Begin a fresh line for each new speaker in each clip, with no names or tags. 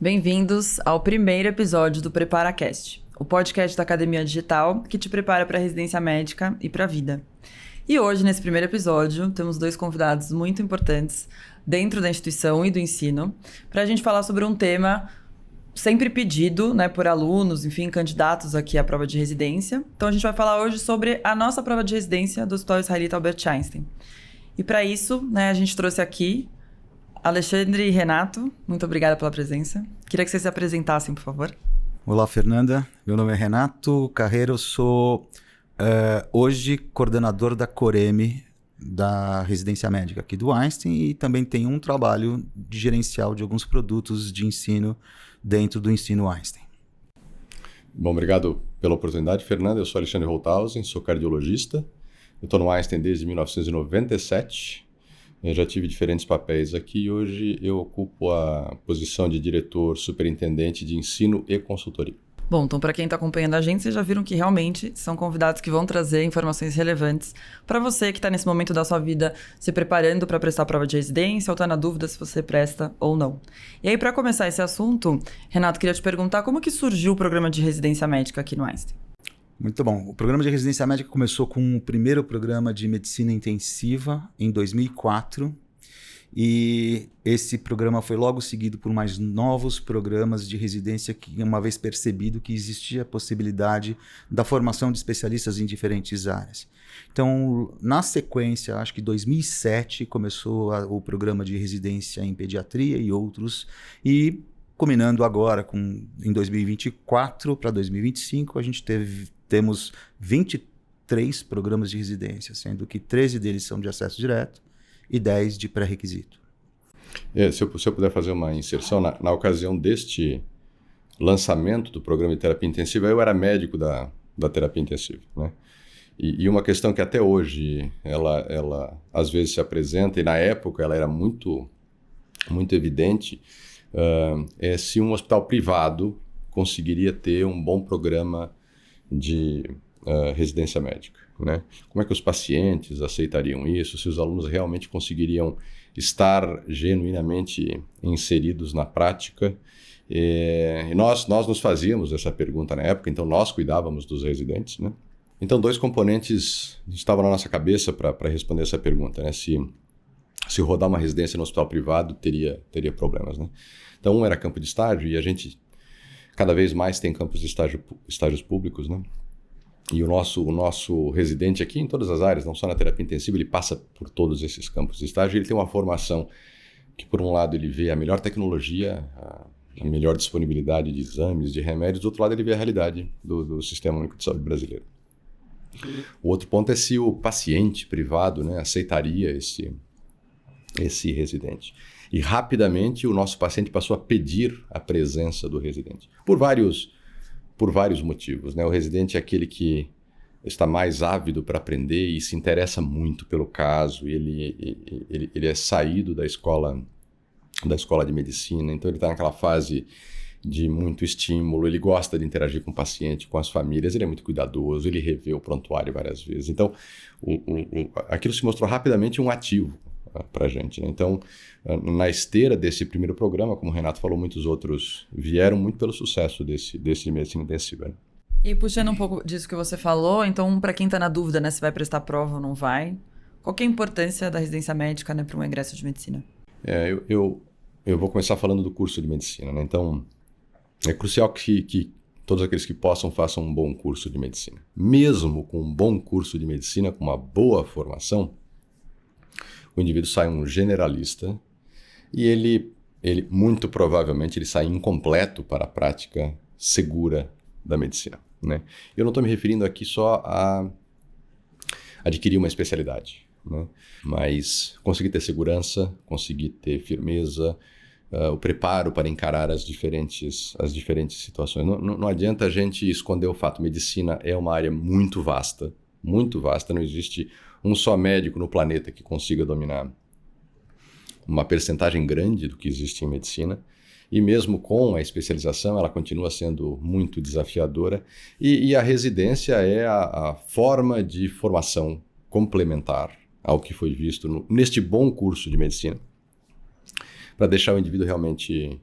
Bem-vindos ao primeiro episódio do PreparaCast, o podcast da Academia Digital que te prepara para a residência médica e para a vida. E hoje, nesse primeiro episódio, temos dois convidados muito importantes dentro da instituição e do ensino para a gente falar sobre um tema sempre pedido, por alunos, enfim, candidatos aqui à prova de residência. Então, a gente vai falar hoje sobre a nossa prova de residência do Hospital Israelita Albert Einstein. E para isso, a gente trouxe aqui Alexandre e Renato. Muito obrigada pela presença. Queria que vocês se apresentassem, por favor.
Olá, Fernanda. Meu nome é Renato Carreiro. Eu sou hoje coordenador da Coreme, da residência médica aqui do Einstein, e também tenho um trabalho de gerencial de alguns produtos de ensino dentro do ensino Einstein.
Bom, obrigado pela oportunidade, Fernanda. Eu sou Alexandre Holthausen, sou cardiologista. Eu estou no Einstein desde 1997. Eu já tive diferentes papéis aqui e hoje eu ocupo a posição de diretor superintendente de ensino e consultoria.
Bom, então para quem está acompanhando a gente, vocês já viram que realmente são convidados que vão trazer informações relevantes para você que está nesse momento da sua vida se preparando para prestar a prova de residência ou está na dúvida se você presta ou não. E aí, para começar esse assunto, Renato, queria te perguntar como que surgiu o programa de residência médica aqui no Einstein?
Muito bom. O programa de residência médica começou com o primeiro programa de medicina intensiva em 2004 e esse programa foi logo seguido por mais novos programas de residência que, uma vez percebido que existia a possibilidade da formação de especialistas em diferentes áreas. Então, na sequência, acho que em 2007 começou o programa de residência em pediatria e outros, e culminando agora em 2024 para 2025, a gente temos 23 programas de residência, sendo que 13 deles são de acesso direto e 10 de pré-requisito.
Se eu puder fazer uma inserção, na ocasião deste lançamento do programa de terapia intensiva, eu era médico da terapia intensiva, né? E uma questão que até hoje ela às vezes se apresenta, e na época ela era muito, muito evidente, é se um hospital privado conseguiria ter um bom programa de residência médica, né? Como é que os pacientes aceitariam isso, se os alunos realmente conseguiriam estar genuinamente inseridos na prática. E nós nos fazíamos essa pergunta na época, então nós cuidávamos dos residentes, né? Então, dois componentes estavam na nossa cabeça para responder essa pergunta, né? Se rodar uma residência no hospital privado teria problemas, né? Então, um era campo de estágio, e a gente cada vez mais tem campos de estágios públicos, né? E o nosso residente aqui, em todas as áreas, não só na terapia intensiva, ele passa por todos esses campos de estágio. Ele tem uma formação que, por um lado, ele vê a melhor tecnologia, a melhor disponibilidade de exames, de remédios. Do outro lado, ele vê a realidade do Sistema Único de Saúde brasileiro. O outro ponto é se o paciente privado, né, aceitaria esse residente. E rapidamente o nosso paciente passou a pedir a presença do residente. Por vários motivos, né? O residente é aquele que está mais ávido para aprender e se interessa muito pelo caso. Ele é saído da escola de medicina, então ele está naquela fase de muito estímulo, ele gosta de interagir com o paciente, com as famílias, ele é muito cuidadoso, ele revê o prontuário várias vezes. Então, aquilo se mostrou rapidamente um ativo para a gente, né? Então, na esteira desse primeiro programa, como o Renato falou, muitos outros vieram muito pelo sucesso desse medicina intensiva, né?
E puxando um pouco disso que você falou, então, para quem está na dúvida, né, se vai prestar prova ou não vai, qual que é a importância da residência médica, né, para um ingresso de medicina?
Eu vou começar falando do curso de medicina, né? Então, é crucial que todos aqueles que possam façam um bom curso de medicina. Mesmo com um bom curso de medicina, com uma boa formação, o indivíduo sai um generalista e ele muito provavelmente ele sai incompleto para a prática segura da medicina, né? Eu não estou me referindo aqui só a adquirir uma especialidade, né? Mas conseguir ter segurança, conseguir ter firmeza, o preparo para encarar as diferentes situações. Não adianta a gente esconder o fato. Medicina é uma área muito vasta, não existe um só médico no planeta que consiga dominar uma percentagem grande do que existe em medicina, e mesmo com a especialização ela continua sendo muito desafiadora, e a residência é a forma de formação complementar ao que foi visto neste bom curso de medicina, para deixar o indivíduo realmente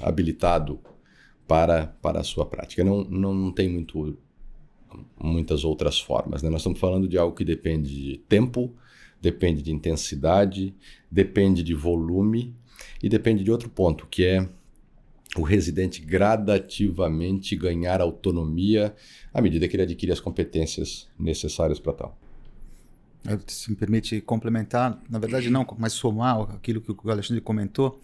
habilitado para a sua prática. Não tem muitas outras formas, né? Nós estamos falando de algo que depende de tempo, depende de intensidade, depende de volume e depende de outro ponto, que é o residente gradativamente ganhar autonomia à medida que ele adquire as competências necessárias para tal.
Se me permite complementar, na verdade não, mas somar aquilo que o Alexandre comentou,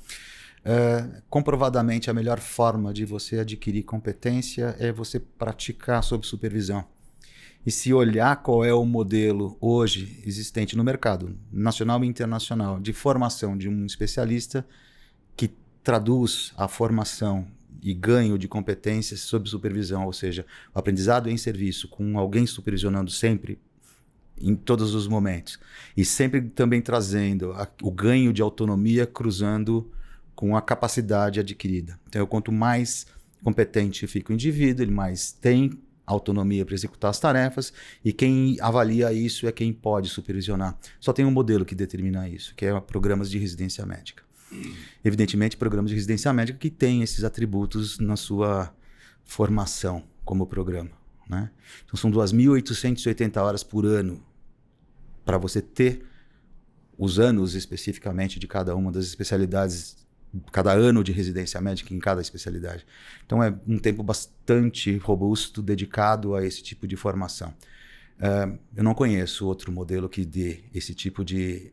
comprovadamente a melhor forma de você adquirir competência é você praticar sob supervisão. E se olhar qual é o modelo hoje existente no mercado, nacional e internacional, de formação de um especialista que traduz a formação e ganho de competências sob supervisão, ou seja, o aprendizado em serviço com alguém supervisionando sempre, em todos os momentos, e sempre também trazendo o ganho de autonomia cruzando com a capacidade adquirida. Então, quanto mais competente fica o indivíduo, ele mais tem autonomia para executar as tarefas, e quem avalia isso é quem pode supervisionar. Só tem um modelo que determina isso, que é programas de residência médica. Evidentemente, programas de residência médica que têm esses atributos na sua formação como programa, né? Então, são 2.880 horas por ano para você ter os anos especificamente de cada uma das especialidades, cada ano de residência médica em cada especialidade. Então, é um tempo bastante robusto dedicado a esse tipo de formação. Eu não conheço outro modelo que dê esse tipo de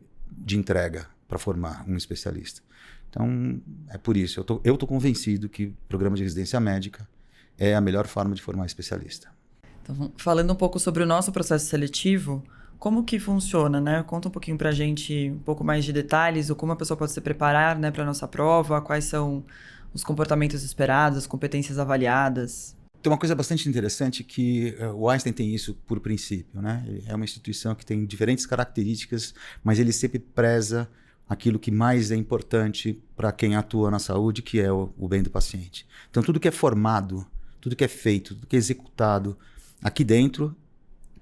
entrega para formar um especialista. Então, é por isso. Eu tô convencido que o programa de residência médica é a melhor forma de formar especialista.
Então, falando um pouco sobre o nosso processo seletivo, como que funciona, né? Conta um pouquinho pra gente um pouco mais de detalhes, ou como a pessoa pode se preparar, né, para a nossa prova, quais são os comportamentos esperados, as competências avaliadas.
Tem uma coisa bastante interessante que o Einstein tem isso por princípio, né? Ele é uma instituição que tem diferentes características, mas ele sempre preza aquilo que mais é importante para quem atua na saúde, que é o bem do paciente. Então, tudo que é formado, tudo que é feito, tudo que é executado aqui dentro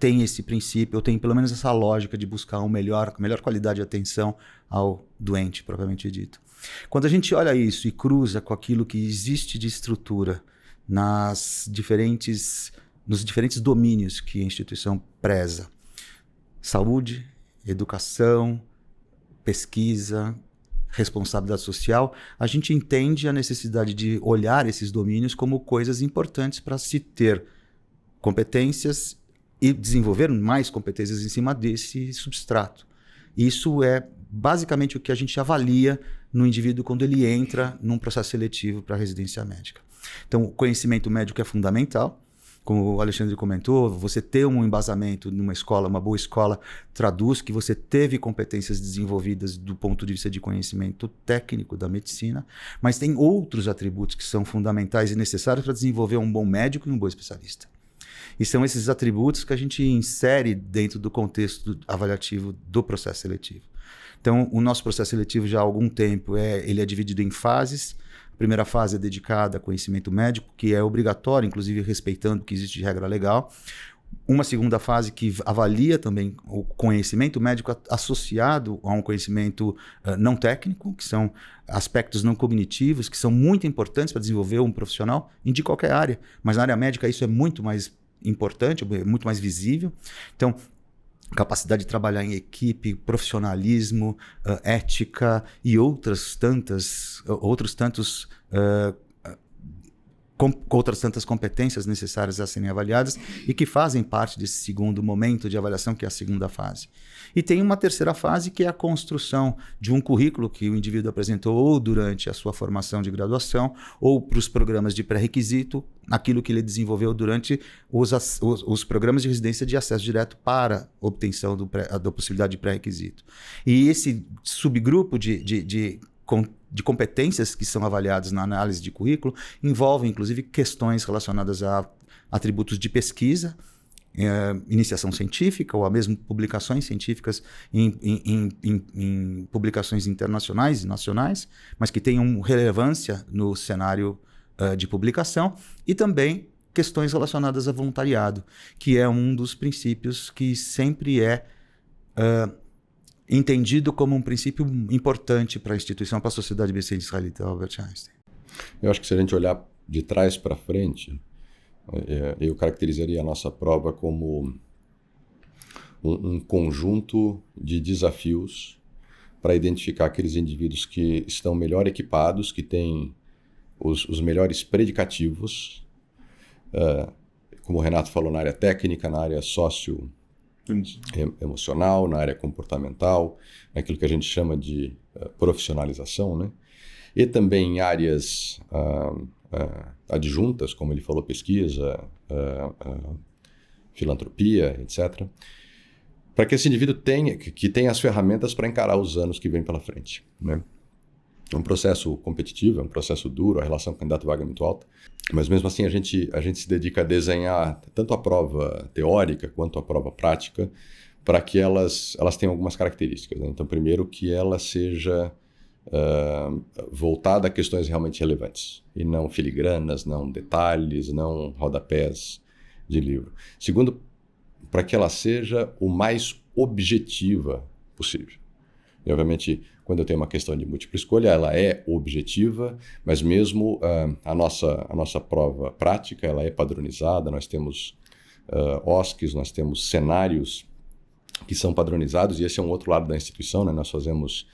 tem esse princípio, ou tem pelo menos essa lógica de buscar a melhor qualidade de atenção ao doente, propriamente dito. Quando a gente olha isso e cruza com aquilo que existe de estrutura nos diferentes domínios que a instituição preza, saúde, educação, pesquisa, responsabilidade social, a gente entende a necessidade de olhar esses domínios como coisas importantes para se ter competências e desenvolver mais competências em cima desse substrato. Isso é basicamente o que a gente avalia no indivíduo quando ele entra num processo seletivo para a residência médica. Então, o conhecimento médico é fundamental. Como o Alexandre comentou, você ter um embasamento numa escola, uma boa escola, traduz que você teve competências desenvolvidas do ponto de vista de conhecimento técnico da medicina, mas tem outros atributos que são fundamentais e necessários para desenvolver um bom médico e um bom especialista. E são esses atributos que a gente insere dentro do contexto avaliativo do processo seletivo. Então, o nosso processo seletivo já há algum tempo ele é dividido em fases. A primeira fase é dedicada a conhecimento médico, que é obrigatório, inclusive respeitando o que existe de regra legal. Uma segunda fase que avalia também o conhecimento médico associado a um conhecimento não técnico, que são aspectos não cognitivos, que são muito importantes para desenvolver um profissional de qualquer área. Mas na área médica isso é muito mais importante, muito mais visível. Então, capacidade de trabalhar em equipe, profissionalismo, ética e outras tantas competências necessárias a serem avaliadas e que fazem parte desse segundo momento de avaliação, que é a segunda fase. E tem uma terceira fase, que é a construção de um currículo que o indivíduo apresentou ou durante a sua formação de graduação ou para os programas de pré-requisito, aquilo que ele desenvolveu durante os programas de residência de acesso direto para obtenção da possibilidade de pré-requisito. E esse subgrupo de competências que são avaliadas na análise de currículo envolvem, inclusive, questões relacionadas a atributos de pesquisa, iniciação científica ou mesmo publicações científicas em publicações internacionais e nacionais, mas que tenham relevância no cenário de publicação, e também questões relacionadas a voluntariado, que é um dos princípios que sempre é entendido como um princípio importante para a instituição, para a Sociedade Becsedis Israelita Albert Einstein.
Eu acho que se a gente olhar de trás para frente, eu caracterizaria a nossa prova como um conjunto de desafios para identificar aqueles indivíduos que estão melhor equipados, que têm os melhores predicativos, como o Renato falou, na área técnica, na área socioemocional, na área comportamental, naquilo que a gente chama de profissionalização, né? E também em áreas adjuntas, como ele falou, pesquisa, filantropia, etc., para que esse indivíduo tenha as ferramentas para encarar os anos que vêm pela frente, né? É um processo competitivo, é um processo duro, a relação com o candidato vaga é muito alta, mas mesmo assim a gente se dedica a desenhar tanto a prova teórica quanto a prova prática para que elas tenham algumas características, né? Então, primeiro, que ela seja voltada a questões realmente relevantes e não filigranas, não detalhes, não rodapés de livro. Segundo, para que ela seja o mais objetiva possível. E, obviamente, quando eu tenho uma questão de múltipla escolha, ela é objetiva, mas mesmo a nossa prova prática, ela é padronizada, nós temos OSCs, nós temos cenários que são padronizados, e esse é um outro lado da instituição, né? Nós fazemos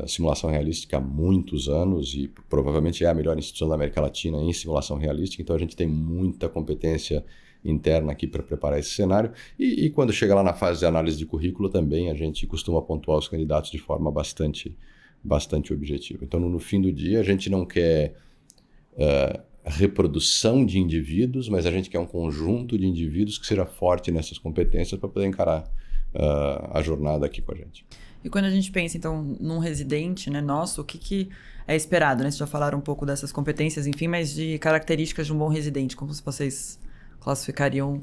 simulação realística há muitos anos e provavelmente é a melhor instituição da América Latina em simulação realística, então a gente tem muita competência interna aqui para preparar esse cenário, e quando chega lá na fase de análise de currículo também a gente costuma pontuar os candidatos de forma bastante objetiva. Então no fim do dia a gente não quer reprodução de indivíduos, mas a gente quer um conjunto de indivíduos que seja forte nessas competências para poder encarar a jornada aqui com a gente.
E quando a gente pensa, então, num residente, né, nosso, o que é esperado, né? Vocês já falaram um pouco dessas competências, enfim, mas de características de um bom residente, como vocês classificariam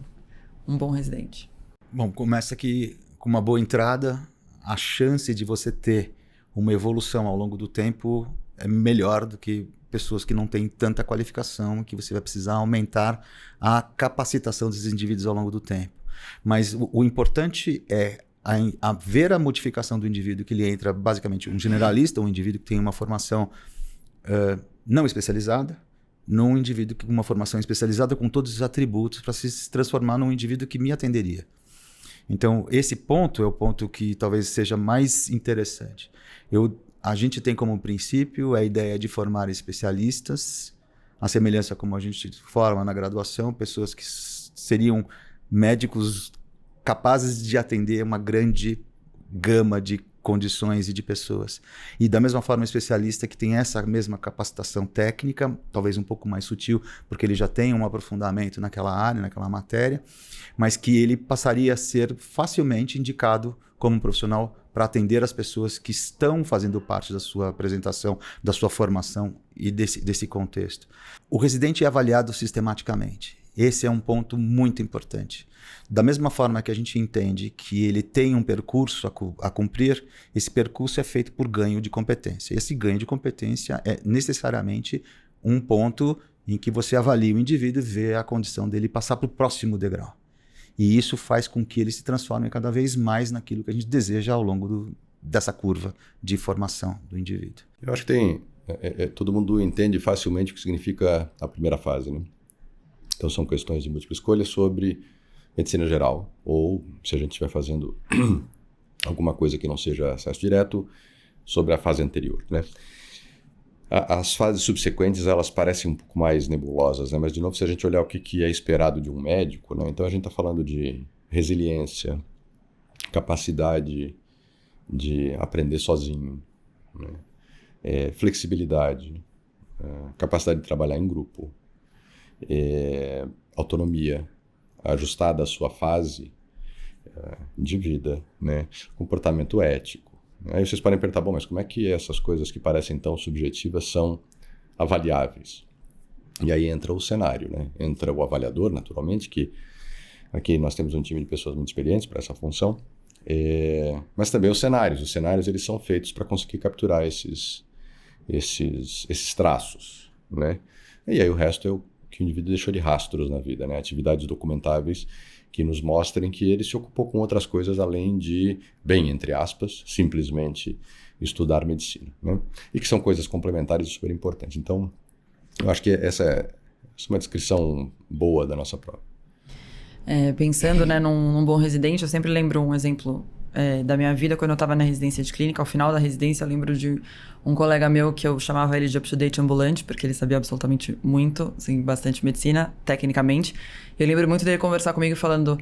um bom residente?
Bom, começa aqui com uma boa entrada, a chance de você ter uma evolução ao longo do tempo é melhor do que pessoas que não têm tanta qualificação, que você vai precisar aumentar a capacitação desses indivíduos ao longo do tempo. Mas o importante é ver a modificação do indivíduo, que ele entra basicamente um generalista, um indivíduo que tem uma formação não especializada, num indivíduo com uma formação especializada com todos os atributos para se transformar num indivíduo que me atenderia. Então, esse ponto é o ponto que talvez seja mais interessante. A gente tem como princípio a ideia de formar especialistas, a semelhança como a gente forma na graduação, pessoas que seriam médicos capazes de atender uma grande gama de condições e de pessoas. E da mesma forma, um especialista que tem essa mesma capacitação técnica, talvez um pouco mais sutil, porque ele já tem um aprofundamento naquela área, naquela matéria, mas que ele passaria a ser facilmente indicado como um profissional para atender as pessoas que estão fazendo parte da sua apresentação, da sua formação e desse contexto. O residente é avaliado sistematicamente. Esse é um ponto muito importante. Da mesma forma que a gente entende que ele tem um percurso a cumprir, esse percurso é feito por ganho de competência. Esse ganho de competência é necessariamente um ponto em que você avalia o indivíduo e vê a condição dele passar para o próximo degrau. E isso faz com que ele se transforme cada vez mais naquilo que a gente deseja ao longo dessa curva de formação do indivíduo.
Eu acho que todo mundo entende facilmente o que significa a primeira fase, né? Então são questões de múltipla escolha sobre medicina geral, ou se a gente estiver fazendo alguma coisa que não seja acesso direto, sobre a fase anterior, né? As fases subsequentes, elas parecem um pouco mais nebulosas, né? Mas de novo, se a gente olhar o que é esperado de um médico, né? Então a gente está falando de resiliência, capacidade de aprender sozinho, né? Flexibilidade, capacidade de trabalhar em grupo, autonomia ajustada à sua fase de vida, né? Comportamento ético. Aí vocês podem perguntar, bom, mas como é que essas coisas que parecem tão subjetivas são avaliáveis? E aí entra o cenário, né? Entra o avaliador, naturalmente, que aqui nós temos um time de pessoas muito experientes para essa função, mas também os cenários. Os cenários, eles são feitos para conseguir capturar esses traços, né? E aí o resto é o que o indivíduo deixou de rastros na vida, né? Atividades documentáveis que nos mostrem que ele se ocupou com outras coisas além de, bem, entre aspas, simplesmente estudar medicina, né? E que são coisas complementares e super importantes. Então, eu acho que essa é uma descrição boa da nossa prova.
Pensando, né, num bom residente, eu sempre lembro um exemplo da minha vida quando eu estava na residência de clínica. Ao final da residência, eu lembro de um colega meu que eu chamava ele de up-to-date ambulante, porque ele sabia absolutamente muito, assim, bastante medicina, tecnicamente. Eu lembro muito dele conversar comigo falando: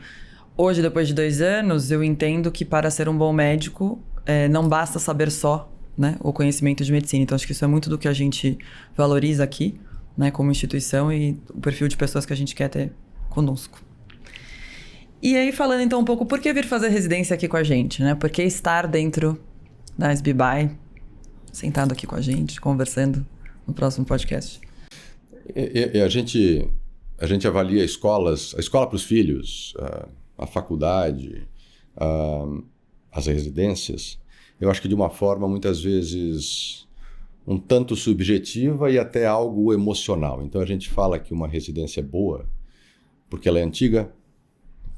hoje, depois de 2 anos, eu entendo que para ser um bom médico, não basta saber só, né, o conhecimento de medicina. Então, acho que isso é muito do que a gente valoriza aqui, né, como instituição, e o perfil de pessoas que a gente quer ter conosco. E aí, falando então um pouco, por que vir fazer residência aqui com a gente, né? Por que estar dentro da SBBy, sentado aqui com a gente, conversando no próximo podcast?
A gente avalia a escola para os filhos, a faculdade, as residências, eu acho que de uma forma muitas vezes um tanto subjetiva e até algo emocional. Então a gente fala que uma residência é boa porque ela é antiga,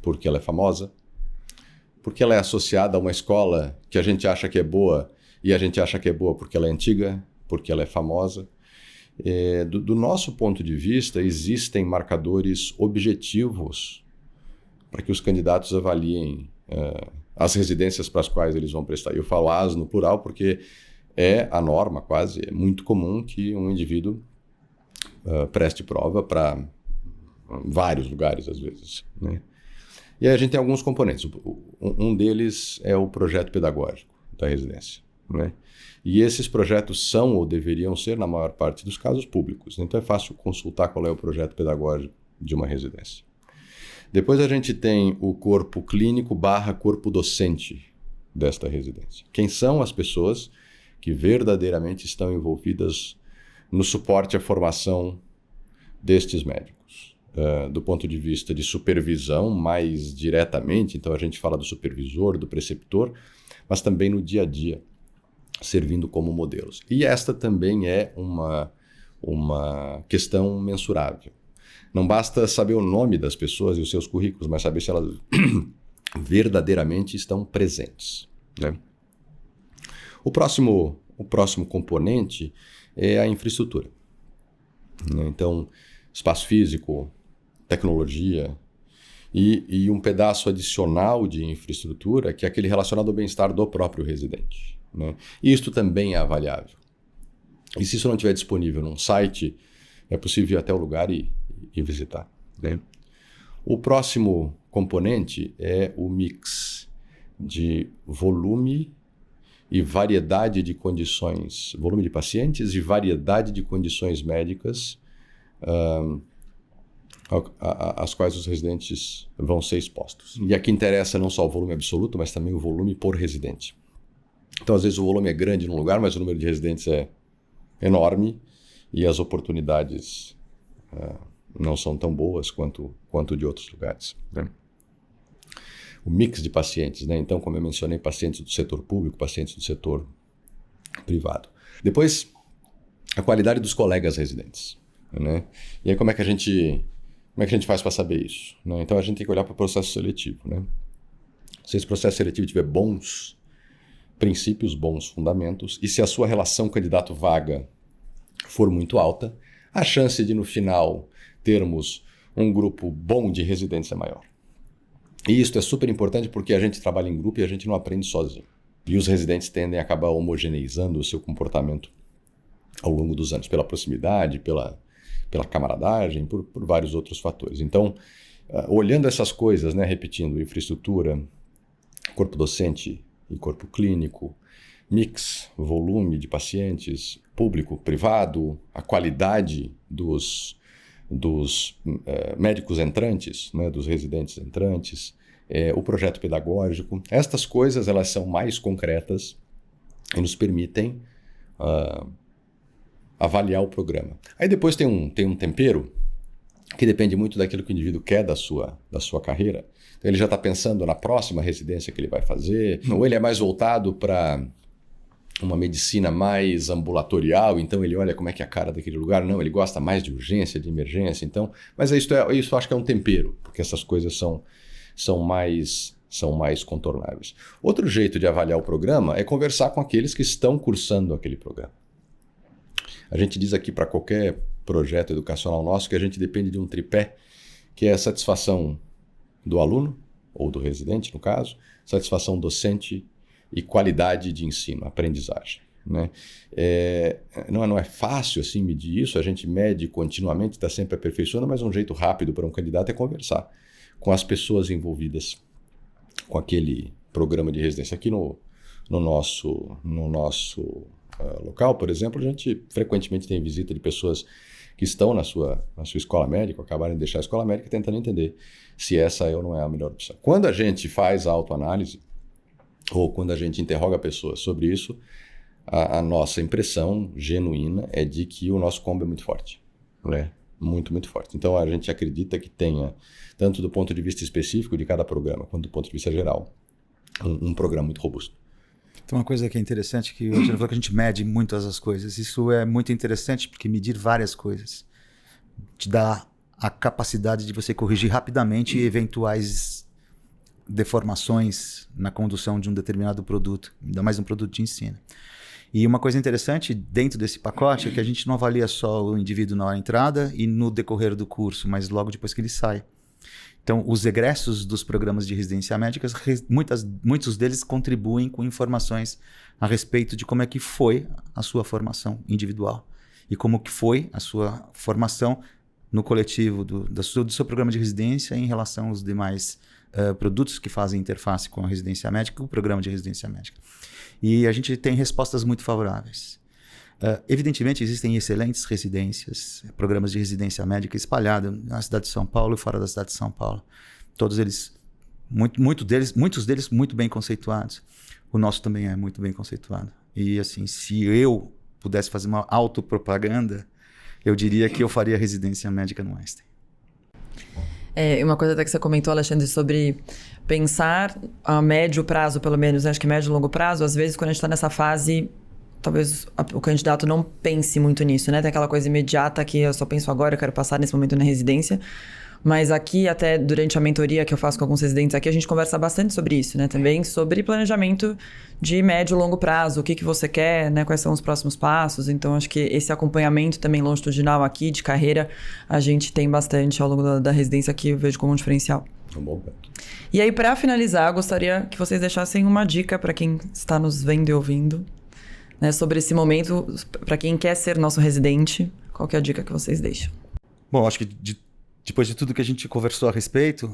porque ela é famosa, porque ela é associada a uma escola que a gente acha que é boa e a gente acha que é boa porque ela é antiga, porque ela é famosa. Do nosso ponto de vista, existem marcadores objetivos para que os candidatos avaliem as residências para as quais eles vão prestar. Eu falo as no plural porque é a norma quase, é muito comum que um indivíduo preste prova para vários lugares às vezes, né? E aí a gente tem alguns componentes. Um deles é o projeto pedagógico da residência, né? E esses projetos são ou deveriam ser, na maior parte dos casos, públicos. Então é fácil consultar qual é o projeto pedagógico de uma residência. Depois a gente tem o corpo clínico / corpo docente desta residência. Quem são as pessoas que verdadeiramente estão envolvidas no suporte à formação destes médicos? Do ponto de vista de supervisão, mais diretamente, então a gente fala do supervisor, do preceptor, mas também no dia a dia, servindo como modelos. E esta também é uma questão mensurável. Não basta saber o nome das pessoas e os seus currículos, mas saber se elas verdadeiramente estão presentes, né? O próximo componente é a infraestrutura, né? Então, espaço físico, tecnologia e um pedaço adicional de infraestrutura, que é aquele relacionado ao bem-estar do próprio residente, né? E isto também é avaliável. E se isso não estiver disponível num site, é possível ir até o lugar e visitar, né? O próximo componente é o mix de volume e variedade de condições, volume de pacientes e variedade de condições médicas às quais os residentes vão ser expostos. E aqui interessa não só o volume absoluto, mas também o volume por residente. Então, às vezes, o volume é grande num lugar, mas o número de residentes é enorme e as oportunidades não são tão boas quanto de outros lugares, né? O mix de pacientes, né? Então, como eu mencionei, pacientes do setor público, pacientes do setor privado. Depois, a qualidade dos colegas residentes, né? E aí, como é que a gente faz para saber isso, né? Então, a gente tem que olhar para o processo seletivo, né? Se esse processo seletivo tiver bons princípios, bons fundamentos, e se a sua relação candidato-vaga for muito alta, a chance de, no final, termos um grupo bom de residentes é maior. E isso é super importante porque a gente trabalha em grupo e a gente não aprende sozinho. E os residentes tendem a acabar homogeneizando o seu comportamento ao longo dos anos, pela proximidade, pela camaradagem, por vários outros fatores. Então, olhando essas coisas, né, repetindo, infraestrutura, corpo docente e corpo clínico, mix, volume de pacientes, público, privado, a qualidade dos médicos entrantes, né, dos residentes entrantes, o projeto pedagógico. Estas coisas elas são mais concretas e nos permitem avaliar o programa. Aí depois tem um tempero que depende muito daquilo que o indivíduo quer da sua carreira. Então ele já está pensando na próxima residência que ele vai fazer, ou ele é mais voltado para uma medicina mais ambulatorial, então ele olha como é que é a cara daquele lugar. Não, ele gosta mais de urgência, de emergência. Então, mas isso acho que é um tempero, porque essas coisas são são mais contornáveis. Outro jeito de avaliar o programa é conversar com aqueles que estão cursando aquele programa. A gente diz aqui para qualquer projeto educacional nosso que a gente depende de um tripé, que é a satisfação do aluno, ou do residente, no caso, satisfação docente e qualidade de ensino, aprendizagem. Né? Não é fácil assim medir isso, a gente mede continuamente, está sempre aperfeiçoando, mas um jeito rápido para um candidato é conversar com as pessoas envolvidas com aquele programa de residência. Aqui no nosso local, por exemplo, a gente frequentemente tem visita de pessoas que estão na sua escola médica, acabaram de deixar a escola médica, tentando entender se essa é ou não é a melhor opção. Quando a gente faz a autoanálise, ou quando a gente interroga pessoas sobre isso, a nossa impressão genuína é de que o nosso combo é muito forte, né? Muito, muito forte. Então a gente acredita que tenha, tanto do ponto de vista específico de cada programa, quanto do ponto de vista geral, um programa muito robusto.
Tem uma coisa que é interessante, que eu já falou que a gente mede muitas as coisas. Isso é muito interessante porque medir várias coisas te dá a capacidade de você corrigir rapidamente eventuais deformações na condução de um determinado produto, ainda mais um produto de ensino. E uma coisa interessante dentro desse pacote é que a gente não avalia só o indivíduo na entrada e no decorrer do curso, mas logo depois que ele sai. Então, os egressos dos programas de residência médica, muitos deles contribuem com informações a respeito de como é que foi a sua formação individual e como que foi a sua formação no coletivo do seu programa de residência em relação aos demais produtos que fazem interface com a residência médica e o programa de residência médica. E a gente tem respostas muito favoráveis. Evidentemente, existem excelentes residências, programas de residência médica espalhados na cidade de São Paulo e fora da cidade de São Paulo. Todos eles, muitos deles muito bem conceituados. O nosso também é muito bem conceituado. E assim, se eu pudesse fazer uma autopropaganda, eu diria que eu faria residência médica no Einstein.
Uma coisa até que você comentou, Alexandre, sobre pensar a médio prazo, pelo menos, né? Acho que médio e longo prazo, às vezes quando a gente está nessa fase, talvez o candidato não pense muito nisso, né? Tem aquela coisa imediata que eu só penso agora, eu quero passar nesse momento na residência. Mas aqui, até durante a mentoria que eu faço com alguns residentes aqui, a gente conversa bastante sobre isso, né? Também sobre planejamento de médio e longo prazo, o que você quer, né? Quais são os próximos passos. Então, acho que esse acompanhamento também longitudinal aqui, de carreira, a gente tem bastante ao longo da residência aqui, eu vejo como um diferencial.
Bom.
E aí, para finalizar, eu gostaria que vocês deixassem uma dica para quem está nos vendo e ouvindo, né? Sobre esse momento, para quem quer ser nosso residente, qual que é a dica que vocês deixam?
Bom, acho que depois de tudo que a gente conversou a respeito,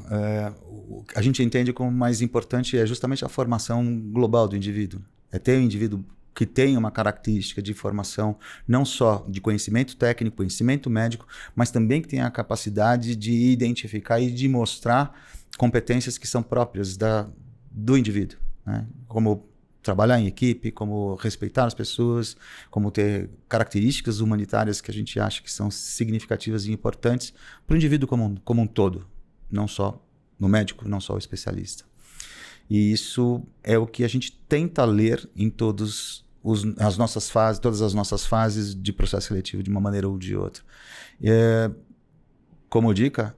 a gente entende como mais importante é justamente a formação global do indivíduo. É ter um indivíduo que tem uma característica de formação não só de conhecimento técnico, conhecimento médico, mas também que tenha a capacidade de identificar e de mostrar competências que são próprias do indivíduo, né? Como trabalhar em equipe, como respeitar as pessoas, como ter características humanitárias que a gente acha que são significativas e importantes para o indivíduo como um todo, não só no médico, não só o especialista. E isso é o que a gente tenta ler em todas as nossas fases de processo seletivo, de uma maneira ou de outra. Como dica,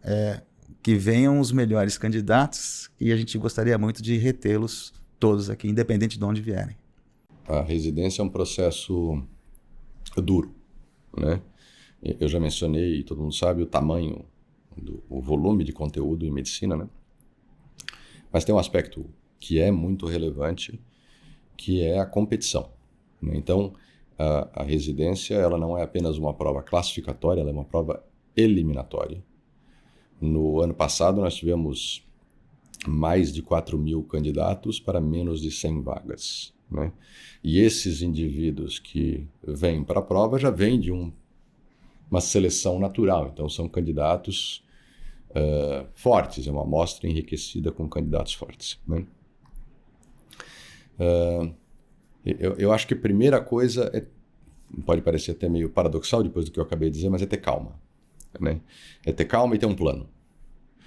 que venham os melhores candidatos e a gente gostaria muito de retê-los todos aqui, independente de onde vierem.
A residência é um processo duro, né? Eu já mencionei, todo mundo sabe, o tamanho, o volume de conteúdo em medicina, né? Mas tem um aspecto que é muito relevante, que é a competição, né? Então, a residência, ela não é apenas uma prova classificatória, ela é uma prova eliminatória. No ano passado, nós tivemos mais de 4.000 candidatos para menos de 100 vagas, né? E esses indivíduos que vêm para a prova já vêm de uma seleção natural, então são candidatos fortes, é uma amostra enriquecida com candidatos fortes, né? Eu acho que a primeira coisa, pode parecer até meio paradoxal depois do que eu acabei de dizer, mas é ter calma, né? É ter calma e ter um plano.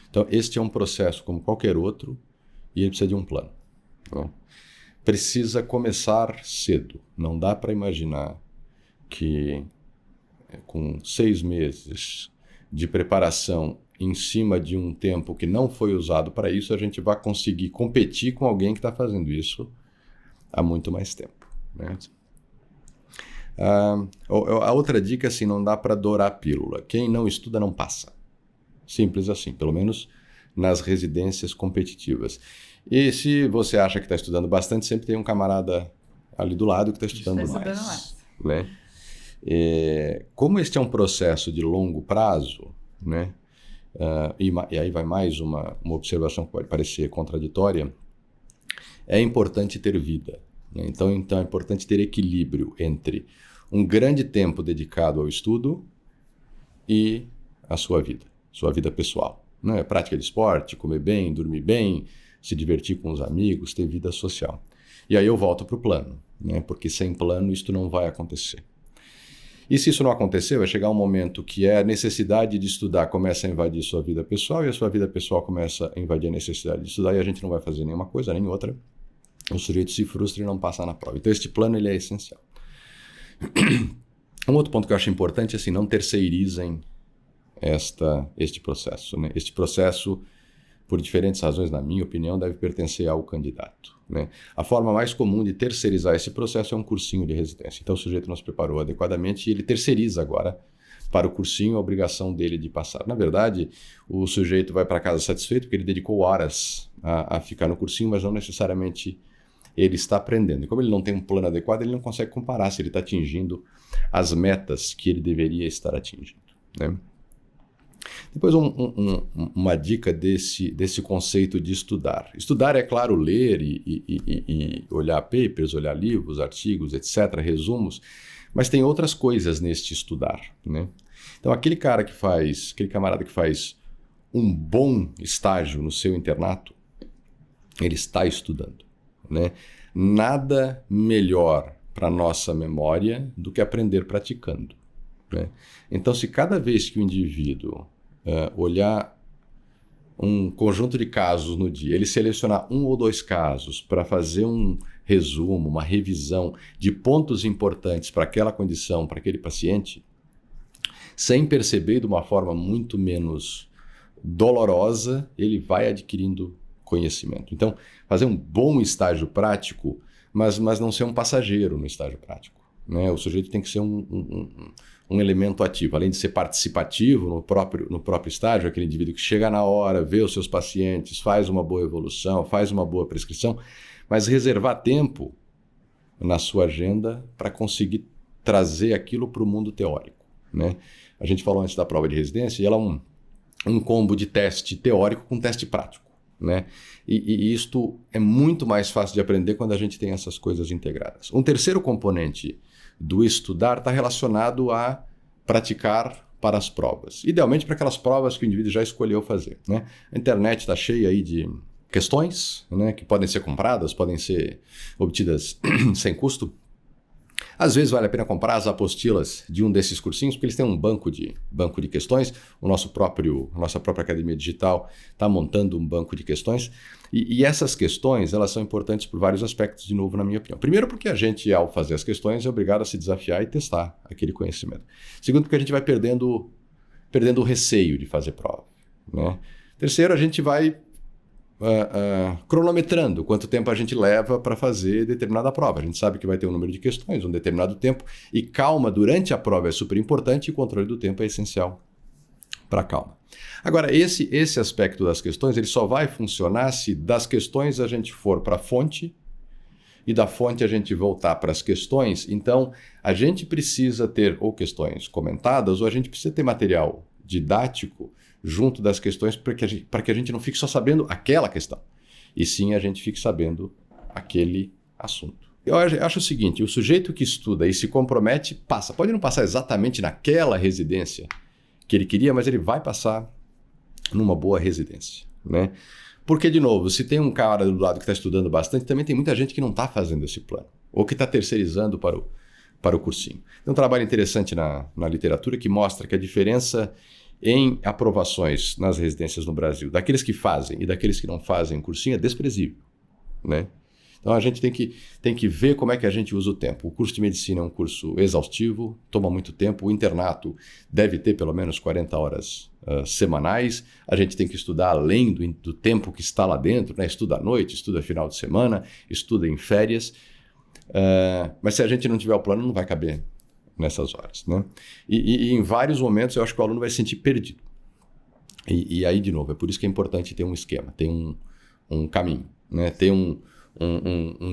Então, este é um processo como qualquer outro e ele precisa de um plano, né? Precisa começar cedo. Não dá para imaginar que com 6 meses de preparação em cima de um tempo que não foi usado para isso, a gente vai conseguir competir com alguém que está fazendo isso há muito mais tempo, né? A outra dica, assim, não dá para dourar a pílula. Quem não estuda não passa. Simples assim, pelo menos nas residências competitivas. E se você acha que está estudando bastante, sempre tem um camarada ali do lado que está estudando mais. Né? Como este é um processo de longo prazo, né? E aí vai mais uma observação que pode parecer contraditória, é importante ter vida. Né? Então é importante ter equilíbrio entre um grande tempo dedicado ao estudo e a sua vida pessoal. Né? Prática de esporte, comer bem, dormir bem, se divertir com os amigos, ter vida social. E aí eu volto para o plano, né? Porque sem plano isso não vai acontecer. E se isso não acontecer, vai chegar um momento que a necessidade de estudar começa a invadir sua vida pessoal e a sua vida pessoal começa a invadir a necessidade de estudar e a gente não vai fazer nenhuma coisa nem outra. O sujeito se frustra e não passa na prova. Então este plano ele é essencial. Um outro ponto que eu acho importante é assim, não terceirizem este processo. Né? Este processo, por diferentes razões, na minha opinião, deve pertencer ao candidato. Né? A forma mais comum de terceirizar esse processo é um cursinho de residência. Então o sujeito não se preparou adequadamente e ele terceiriza agora para o cursinho a obrigação dele de passar. Na verdade, o sujeito vai para casa satisfeito porque ele dedicou horas a ficar no cursinho, mas não necessariamente ele está aprendendo. E como ele não tem um plano adequado, ele não consegue comparar se ele está atingindo as metas que ele deveria estar atingindo. Né? Depois uma dica desse conceito de estudar. Estudar é, claro, ler e olhar papers, olhar livros, artigos, etc., resumos, mas tem outras coisas neste estudar. Né? Então, aquele camarada que faz um bom estágio no seu internato, ele está estudando. Né? Nada melhor para a nossa memória do que aprender praticando. Né? Então, se cada vez que o indivíduo olhar um conjunto de casos no dia, ele selecionar 1 ou 2 casos para fazer um resumo, uma revisão de pontos importantes para aquela condição, para aquele paciente, sem perceber de uma forma muito menos dolorosa, ele vai adquirindo conhecimento. Então, fazer um bom estágio prático, mas não ser um passageiro no estágio prático. Né? O sujeito tem que ser um elemento ativo, além de ser participativo no próprio estágio, aquele indivíduo que chega na hora, vê os seus pacientes, faz uma boa evolução, faz uma boa prescrição, mas reservar tempo na sua agenda para conseguir trazer aquilo para o mundo teórico. Né? A gente falou antes da prova de residência e ela é um combo de teste teórico com teste prático. Né? E isto é muito mais fácil de aprender quando a gente tem essas coisas integradas. Um terceiro componente do estudar está relacionado a praticar para as provas. Idealmente para aquelas provas que o indivíduo já escolheu fazer. Né? A internet está cheia aí de questões, né, que podem ser compradas, podem ser obtidas sem custo. Às vezes vale a pena comprar as apostilas de um desses cursinhos, porque eles têm um banco de questões. A nossa própria academia digital está montando um banco de questões. E essas questões, elas são importantes por vários aspectos, de novo, na minha opinião. Primeiro, porque a gente, ao fazer as questões, é obrigado a se desafiar e testar aquele conhecimento. Segundo, porque a gente vai perdendo o receio de fazer prova. Né? Terceiro, a gente vai cronometrando quanto tempo a gente leva para fazer determinada prova. A gente sabe que vai ter um número de questões, um determinado tempo, e calma durante a prova é super importante e o controle do tempo é essencial para a calma. Agora, esse aspecto das questões ele só vai funcionar se das questões a gente for para a fonte e da fonte a gente voltar para as questões. Então, a gente precisa ter ou questões comentadas ou a gente precisa ter material didático junto das questões para que a gente não fique só sabendo aquela questão, e sim a gente fique sabendo aquele assunto. Eu acho o seguinte, o sujeito que estuda e se compromete, passa. Pode não passar exatamente naquela residência que ele queria, mas ele vai passar numa boa residência. Né? Porque, de novo, se tem um cara do lado que está estudando bastante, também tem muita gente que não está fazendo esse plano, ou que está terceirizando para o cursinho. Tem um trabalho interessante na literatura que mostra que a diferença em aprovações nas residências no Brasil, daqueles que fazem e daqueles que não fazem cursinho, é desprezível. Né? Então a gente tem que ver como é que a gente usa o tempo. O curso de medicina é um curso exaustivo, toma muito tempo. O internato deve ter pelo menos 40 horas semanais. A gente tem que estudar além do tempo que está lá dentro, né? Estuda à noite, estuda final de semana, estuda em férias. Mas se a gente não tiver o plano, não vai caber nessas horas, né? E em vários momentos eu acho que o aluno vai se sentir perdido. E aí, de novo, é por isso que é importante ter um esquema, ter um caminho, né? Ter um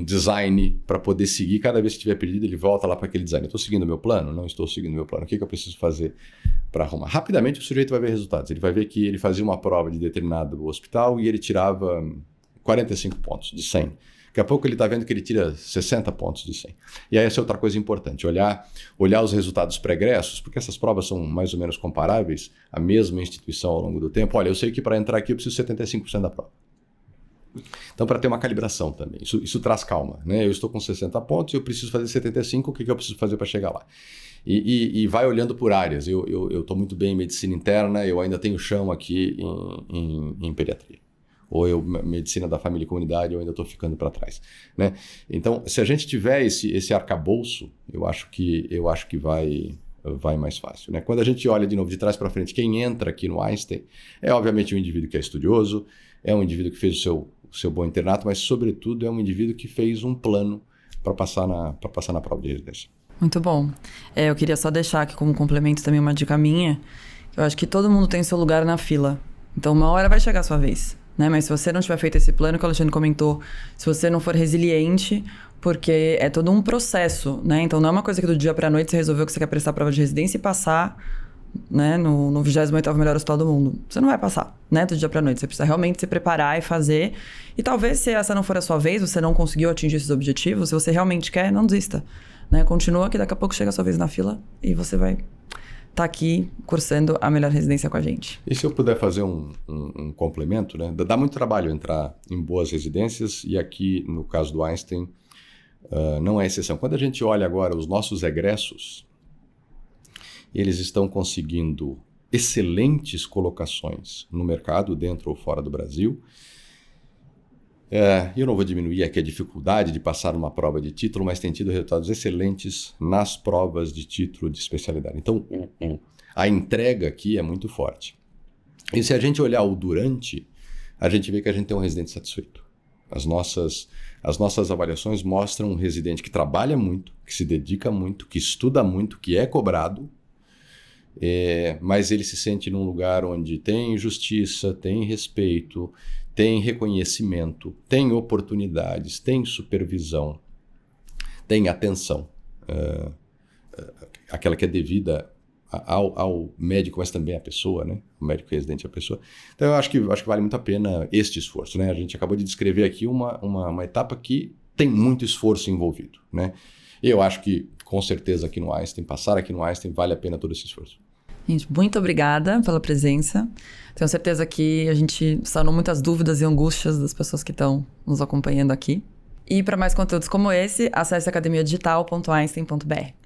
design para poder seguir. Cada vez que estiver perdido, ele volta lá para aquele design. Estou seguindo o meu plano? Não estou seguindo o meu plano. O que eu preciso fazer para arrumar? Rapidamente o sujeito vai ver resultados. Ele vai ver que ele fazia uma prova de determinado hospital e ele tirava 45 pontos de 100. Daqui a pouco ele está vendo que ele tira 60 pontos de 100. E aí essa é outra coisa importante, olhar os resultados pregressos, porque essas provas são mais ou menos comparáveis à mesma instituição ao longo do tempo. Olha, eu sei que para entrar aqui eu preciso 75% da prova. Então, para ter uma calibração também, isso traz calma, né? Eu estou com 60 pontos, eu preciso fazer 75, o que eu preciso fazer para chegar lá? E vai olhando por áreas. Eu estou muito bem em medicina interna, eu ainda tenho chão aqui em pediatria. Ou medicina da família e comunidade, eu ainda estou ficando para trás, né? Então, se a gente tiver esse arcabouço, eu acho que vai mais fácil, né? Quando a gente olha de novo de trás para frente, quem entra aqui no Einstein é obviamente um indivíduo que é estudioso, é um indivíduo que fez o seu bom internato, mas sobretudo é um indivíduo que fez um plano para passar na prova de residência.
Muito bom. Eu queria só deixar aqui como complemento também uma dica minha. Eu acho que todo mundo tem seu lugar na fila. Então uma hora vai chegar a sua vez, né? Mas se você não tiver feito esse plano que o Alexandre comentou, se você não for resiliente, porque é todo um processo, né? Então não é uma coisa que do dia para a noite você resolveu que você quer prestar a prova de residência e passar, né, no 28º melhor hospital do mundo. Você não vai passar, né, do dia pra noite. Você precisa realmente se preparar e fazer. E talvez, se essa não for a sua vez, você não conseguiu atingir esses objetivos, se você realmente quer, não desista, né? Continua que daqui a pouco chega a sua vez na fila e você vai estar aqui cursando a melhor residência com a gente.
E se eu puder fazer um complemento, né? Dá muito trabalho entrar em boas residências e aqui, no caso do Einstein, não é exceção. Quando a gente olha agora os nossos egressos, eles estão conseguindo excelentes colocações no mercado, dentro ou fora do Brasil. Eu não vou diminuir aqui a dificuldade de passar uma prova de título, mas tem tido resultados excelentes nas provas de título de especialidade. Então, a entrega aqui é muito forte. E se a gente olhar o durante, a gente vê que a gente tem um residente satisfeito. As nossas avaliações mostram um residente que trabalha muito, que se dedica muito, que estuda muito, que é cobrado, mas ele se sente num lugar onde tem justiça, tem respeito, tem reconhecimento, tem oportunidades, tem supervisão, tem atenção, aquela que é devida ao médico, mas também à pessoa, né? O médico residente é a pessoa. Então eu acho que vale muito a pena este esforço, né? A gente acabou de descrever aqui uma etapa que tem muito esforço envolvido, né? E eu acho que, com certeza, aqui no Einstein, passar aqui no Einstein, vale a pena todo esse esforço.
Gente, muito obrigada pela presença. Tenho certeza que a gente sanou muitas dúvidas e angústias das pessoas que estão nos acompanhando aqui. E para mais conteúdos como esse, acesse academiadigital.einstein.br.